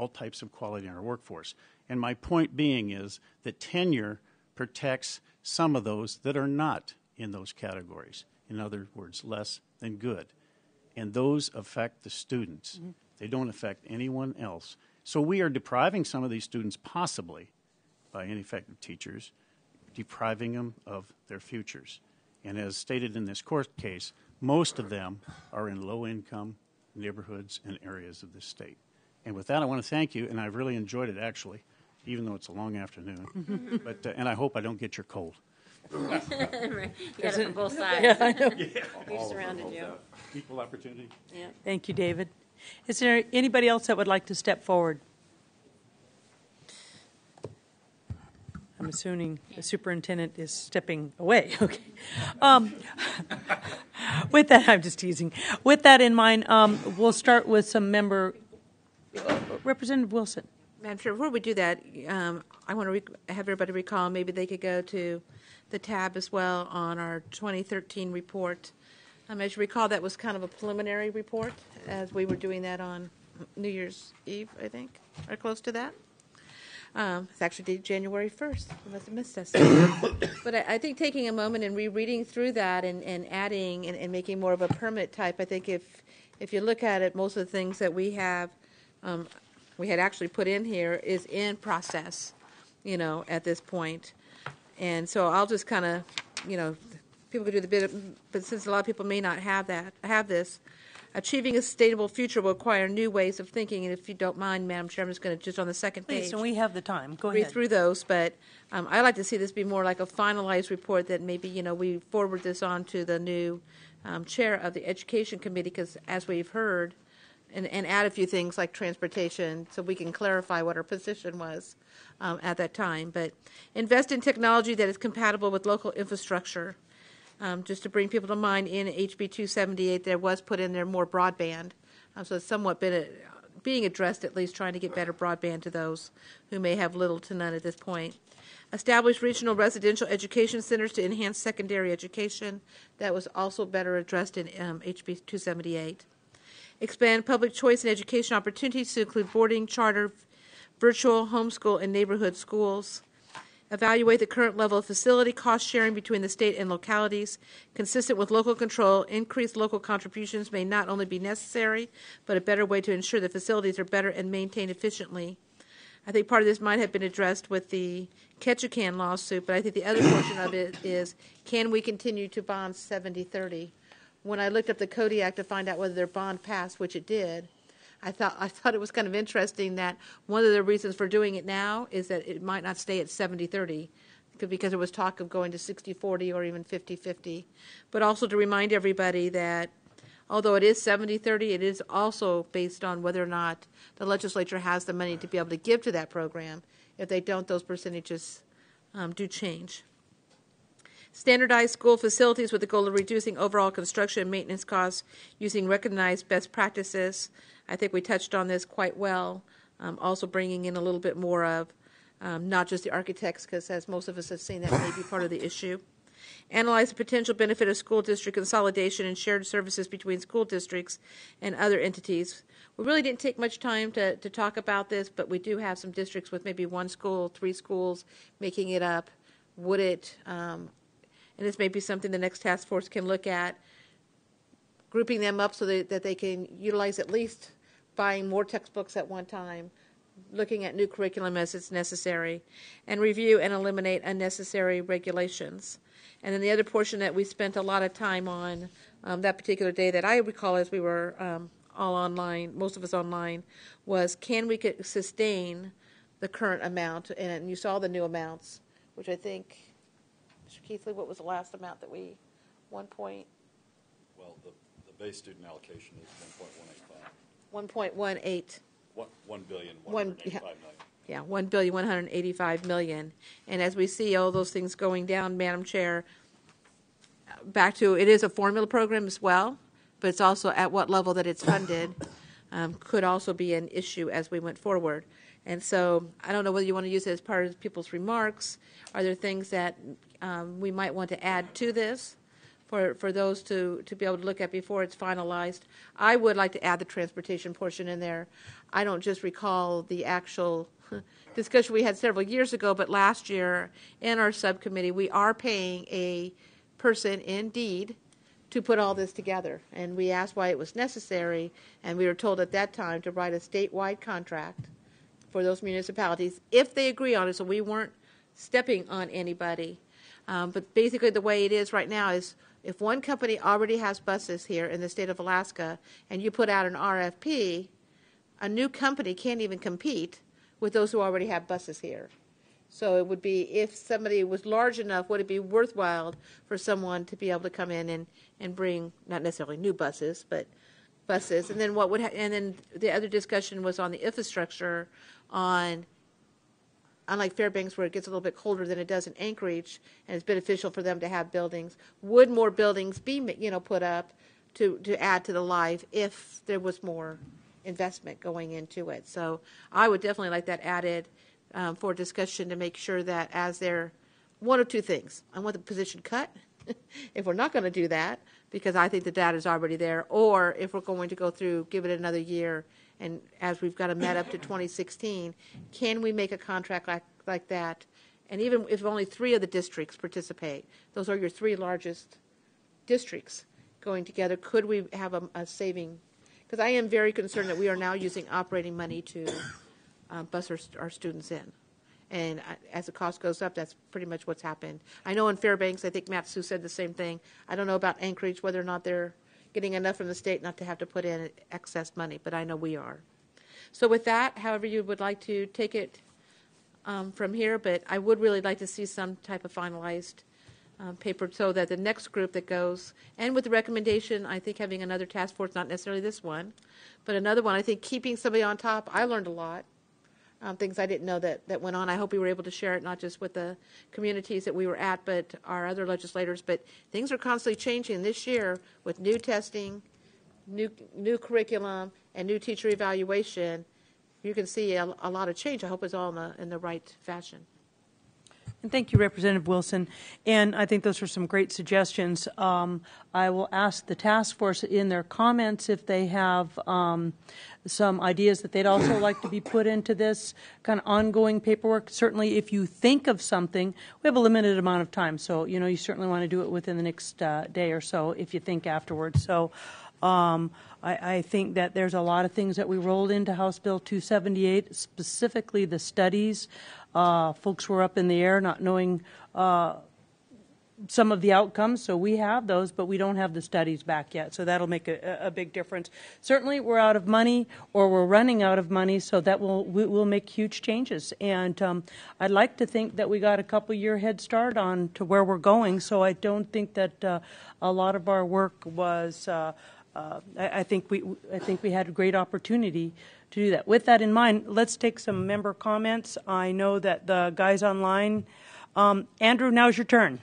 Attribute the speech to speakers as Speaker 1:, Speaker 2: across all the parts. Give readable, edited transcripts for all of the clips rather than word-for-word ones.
Speaker 1: all types of quality in our workforce. And my point being is that tenure protects some of those that are not in those categories. In other words, less than good. And those affect the students. Mm-hmm. They don't affect anyone else. So we are depriving some of these students, possibly, by ineffective teachers, depriving them of their futures. And as stated in this court case, most of them are in low-income neighborhoods and areas of this state. And with that, I want to thank you, and I've really enjoyed it, actually, even though it's a long afternoon. But and I hope I don't get your cold.
Speaker 2: Right. You got it from both sides.
Speaker 3: Yeah, I know.
Speaker 1: Yeah.
Speaker 2: We've surrounded you.
Speaker 1: Equal opportunity.
Speaker 2: Yeah.
Speaker 3: Thank you, David. Is there anybody else that would like to step forward? I'm assuming the superintendent is stepping away. Okay. With that, I'm just teasing. With that in mind, we'll start with some member. Representative Wilson.
Speaker 4: Madam Chair, before we do that, I want to have everybody recall, maybe they could go to the tab as well on our 2013 report. As you recall, that was kind of a preliminary report as we were doing that on New Year's Eve, I think, or close to that. It's actually dated January 1st. I must have missed us. But I think taking a moment and rereading through that and adding and making more of a permit type, I think if you look at it, most of the things that we have, we had actually put in here is in process, at this point. And so I'll just kind of, people could do the bit, but since a lot of people may not have this, achieving a sustainable future will require new ways of thinking. And if you don't mind, Madam Chair, I'm just going to just on the second page.
Speaker 3: Please, and we have the time. Go
Speaker 4: read
Speaker 3: ahead.
Speaker 4: through those. But I like to see this be more like a finalized report that maybe, we forward this on to the new chair of the Education Committee, because as we've heard, and add a few things like transportation so we can clarify what our position was at that time. But invest in technology that is compatible with local infrastructure. Just to bring people to mind, in HB 278, there was put in there more broadband. So it's somewhat been being addressed, at least trying to get better broadband to those who may have little to none at this point. Establish regional residential education centers to enhance secondary education. That was also better addressed in HB 278. Expand public choice and education opportunities to include boarding, charter, virtual, homeschool, and neighborhood schools. Evaluate the current level of facility cost sharing between the state and localities. Consistent with local control, increased local contributions may not only be necessary, but a better way to ensure that facilities are better and maintained efficiently. I think part of this might have been addressed with the Ketchikan lawsuit, but I think the other portion of it is, can we continue to bond 70-30? When I looked up the Cody Act to find out whether their bond passed, which it did, I thought it was kind of interesting that one of the reasons for doing it now is that it might not stay at 70-30, because there was talk of going to 60-40 or even 50-50. But also to remind everybody that although it is 70-30, it is also based on whether or not the legislature has the money to be able to give to that program. If they don't, those percentages do change. Standardize school facilities with the goal of reducing overall construction and maintenance costs using recognized best practices. I think we touched on this quite well. Also bringing in a little bit more of not just the architects, because as most of us have seen, that may be part of the issue. Analyze the potential benefit of school district consolidation and shared services between school districts and other entities. We really didn't take much time to talk about this, but we do have some districts with maybe one school, 3 schools, making it up. Would it... and this may be something the next task force can look at, grouping them up so that they can utilize at least buying more textbooks at one time, looking at new curriculum as it's necessary, and review and eliminate unnecessary regulations. And then the other portion that we spent a lot of time on that particular day that I recall as we were all online, most of us online, was can we sustain the current amount? And you saw the new amounts, which I think... Mr. Keithley, what was the last amount that we, 1 point?
Speaker 5: Well, the base student allocation is
Speaker 4: 1.18.
Speaker 5: 1,185 million.
Speaker 4: Yeah, $1,185 million. And as we see all those things going down, Madam Chair, back to it is a formula program as well, but it's also at what level that it's funded could also be an issue as we went forward. And so I don't know whether you want to use it as part of people's remarks. Are there things that we might want to add to this for those to be able to look at before it's finalized. I would like to add the transportation portion in there. I don't just recall the actual discussion we had several years ago, but last year in our subcommittee, we are paying a person indeed to put all this together. And we asked why it was necessary, and we were told at that time to write a statewide contract for those municipalities if they agree on it, so we weren't stepping on anybody. But basically the way it is right now is if one company already has buses here in the state of Alaska and you put out an RFP, a new company can't even compete with those who already have buses here. So it would be, if somebody was large enough, would it be worthwhile for someone to be able to come in and bring, not necessarily new buses, but buses. And then and then the other discussion was on the infrastructure on, unlike Fairbanks where it gets a little bit colder than it does in Anchorage, and it's beneficial for them to have buildings, would more buildings be put up to add to the life if there was more investment going into it? So I would definitely like that added for discussion to make sure that as they're one of two things. I want the position cut if we're not going to do that, because I think the data is already there, or if we're going to go through, give it another year, and as we've got to met up to 2016, can we make a contract like that? And even if only 3 of the districts participate, those are your 3 largest districts going together, could we have a saving? Because I am very concerned that we are now using operating money to bus our students in. And as the cost goes up, that's pretty much what's happened. I know in Fairbanks, I think Matsu said the same thing. I don't know about Anchorage, whether or not they're getting enough from the state not to have to put in excess money, but I know we are. So with that, however you would like to take it from here, but I would really like to see some type of finalized paper so that the next group that goes, and with the recommendation, I think having another task force, not necessarily this one, but another one, I think keeping somebody on top. I learned a lot. Things I didn't know that went on. I hope we were able to share it not just with the communities that we were at, but our other legislators. But things are constantly changing this year with new testing, new curriculum, and new teacher evaluation. You can see a lot of change. I hope it's all in the right fashion.
Speaker 3: And thank you, Representative Wilson. And I think those are some great suggestions. I will ask the task force in their comments if they have some ideas that they'd also like to be put into this kind of ongoing paperwork. Certainly, if you think of something, we have a limited amount of time. So, you certainly want to do it within the next day or so if you think afterwards. So I think that there's a lot of things that we rolled into House Bill 278, specifically the studies. Folks were up in the air not knowing some of the outcomes, so we have those, but we don't have the studies back yet, so that'll make a big difference. Certainly we're out of money, or we're running out of money, so that will make huge changes. And I'd like to think that we got a couple-year head start on to where we're going, so I don't think that a lot of our work was I think we had a great opportunity to do that. With that in mind, let's take some member comments. I know that the guys online, Andrew, now's your turn.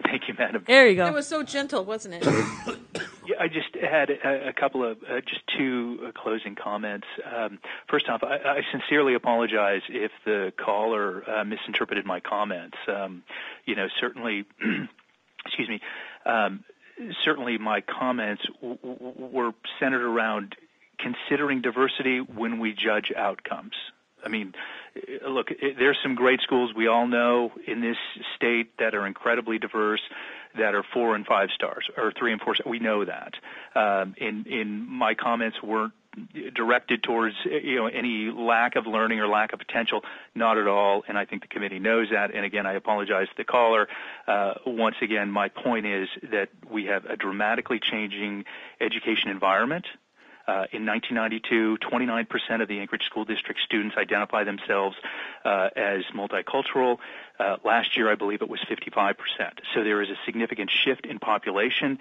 Speaker 6: Thank you, Madam.
Speaker 3: There you go.
Speaker 4: It was so gentle, wasn't it?
Speaker 6: Yeah, I just had a couple of just 2 closing comments. First off, I sincerely apologize if the caller misinterpreted my comments. Certainly, excuse me. Certainly, my comments were centered around considering diversity when we judge outcomes. I mean, look, there's some great schools we all know in this state that are incredibly diverse, that are 4 and 5 stars, or 3 and 4 stars. We know that. In my comments weren't directed towards any lack of learning or lack of potential, not at all, and I think the committee knows that. And again, I apologize to the caller. Once again, my point is that we have a dramatically changing education environment. In 1992, 29% of the Anchorage School District students identify themselves as multicultural. Last year, I believe it was 55%. So there is a significant shift in population.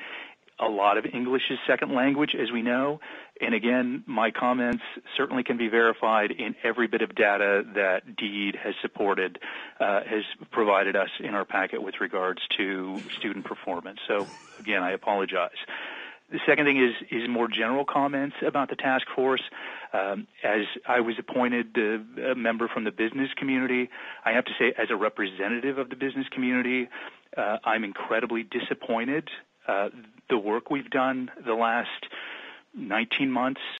Speaker 6: A lot of English is second language, as we know. And again, my comments certainly can be verified in every bit of data that DEED has supported, has provided us in our packet with regards to student performance. So again, I apologize. The second thing is more general comments about the task force. As I was appointed a member from the business community, I have to say, as a representative of the business community, I'm incredibly disappointed. The work we've done the last 19 months